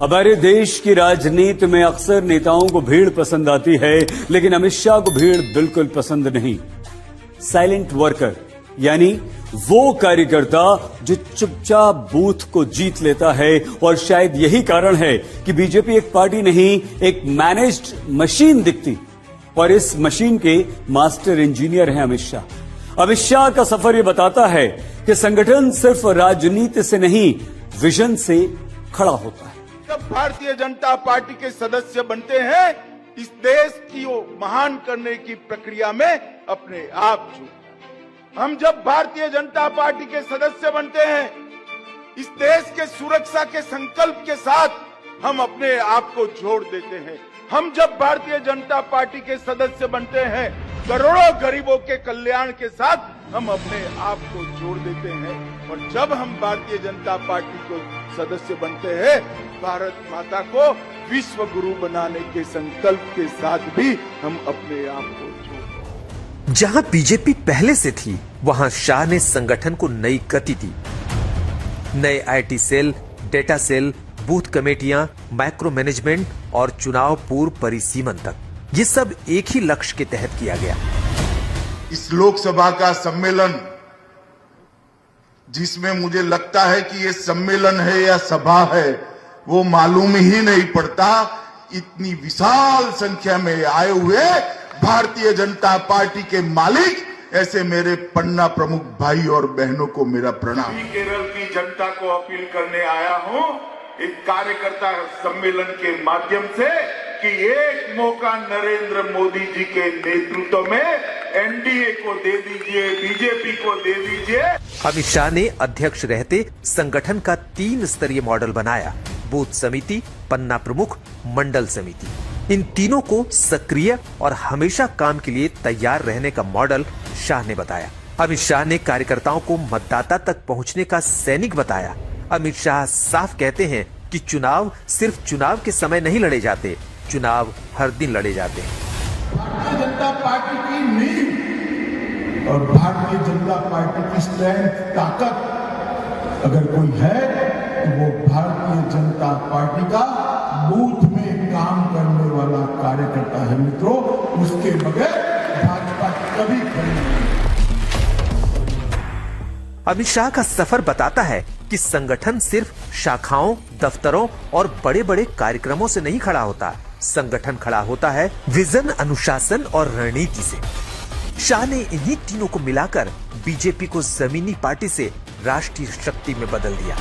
हमारे देश की राजनीति में अक्सर नेताओं को भीड़ पसंद आती है, लेकिन अमित शाह को भीड़ बिल्कुल पसंद नहीं। साइलेंट वर्कर यानी वो कार्यकर्ता जो चुपचाप बूथ को जीत लेता है। और शायद यही कारण है कि बीजेपी एक पार्टी नहीं, एक मैनेज्ड मशीन दिखती। और इस मशीन के मास्टर इंजीनियर हैं अमित शाह। अमित शाह का सफर ये बताता है कि संगठन सिर्फ राजनीति से नहीं, विजन से खड़ा होता है। जब भारतीय जनता पार्टी के सदस्य बनते हैं, इस देश की महान करने की प्रक्रिया में अपने आप जुड़ते हैं। हम जब भारतीय जनता पार्टी के सदस्य बनते हैं, इस देश के सुरक्षा के संकल्प के साथ हम अपने आप को जोड़ देते हैं। हम जब भारतीय जनता पार्टी के सदस्य बनते हैं, करोड़ों गरीबों के कल्याण के साथ हम अपने आप को जोड़ देते हैं। और जब हम भारतीय जनता पार्टी को सदस्य बनते हैं, भारत माता को विश्व गुरु बनाने के संकल्प के साथ भी हम अपने आप को जोड़ देते हैं। जहां बीजेपी पहले से थी, वहां शाह ने संगठन को नई गति दी। नए IT cell, data cell, booth कमेटियां, माइक्रो मैनेजमेंट और चुनाव पूर्व परिसीमन तक, ये सब एक ही लक्ष्य के तहत किया गया। इस लोकसभा का सम्मेलन, जिसमें मुझे लगता है कि ये सम्मेलन है या सभा है, वो मालूम ही नहीं पड़ता। इतनी विशाल संख्या में आए हुए भारतीय जनता पार्टी के मालिक, ऐसे मेरे पन्ना प्रमुख भाई और बहनों को मेरा प्रणाम। केरल की जनता को अपील करने आया हूं एक कार्यकर्ता सम्मेलन के माध्यम से कि एक मौका नरेंद्र मोदी जी के नेतृत्व में एनडीए को दे दीजिए, बीजेपी को दे दीजिए। अमित शाह ने अध्यक्ष रहते संगठन का 3 स्तरीय मॉडल बनाया। बूथ समिति, पन्ना प्रमुख, मंडल समिति। इन तीनों को सक्रिय और हमेशा काम के लिए तैयार रहने का मॉडल शाह ने बताया। अमित शाह ने कार्यकर्ताओं को मतदाता तक पहुंचने का सैनिक बताया। अमित शाह साफ कहते हैं कि चुनाव सिर्फ चुनाव के समय नहीं लड़े जाते, चुनाव हर दिन लड़े जाते हैं। भारतीय जनता पार्टी की नींव और भारतीय जनता पार्टी की स्ट्रेंथ, ताकत अगर कोई है तो वो भारतीय जनता पार्टी का बूथ में काम करने वाला कार्यकर्ता है। मित्रों, उसके बगैर भाजपा कभी खड़ी नहीं। अमित शाह का सफर बताता है कि संगठन सिर्फ शाखाओं, दफ्तरों और बड़े बड़े कार्यक्रमों से नहीं खड़ा होता। संगठन खड़ा होता है विजन, अनुशासन और रणनीति से। शाह ने इन्हीं तीनों को मिलाकर बीजेपी को जमीनी पार्टी से राष्ट्रीय शक्ति में बदल दिया।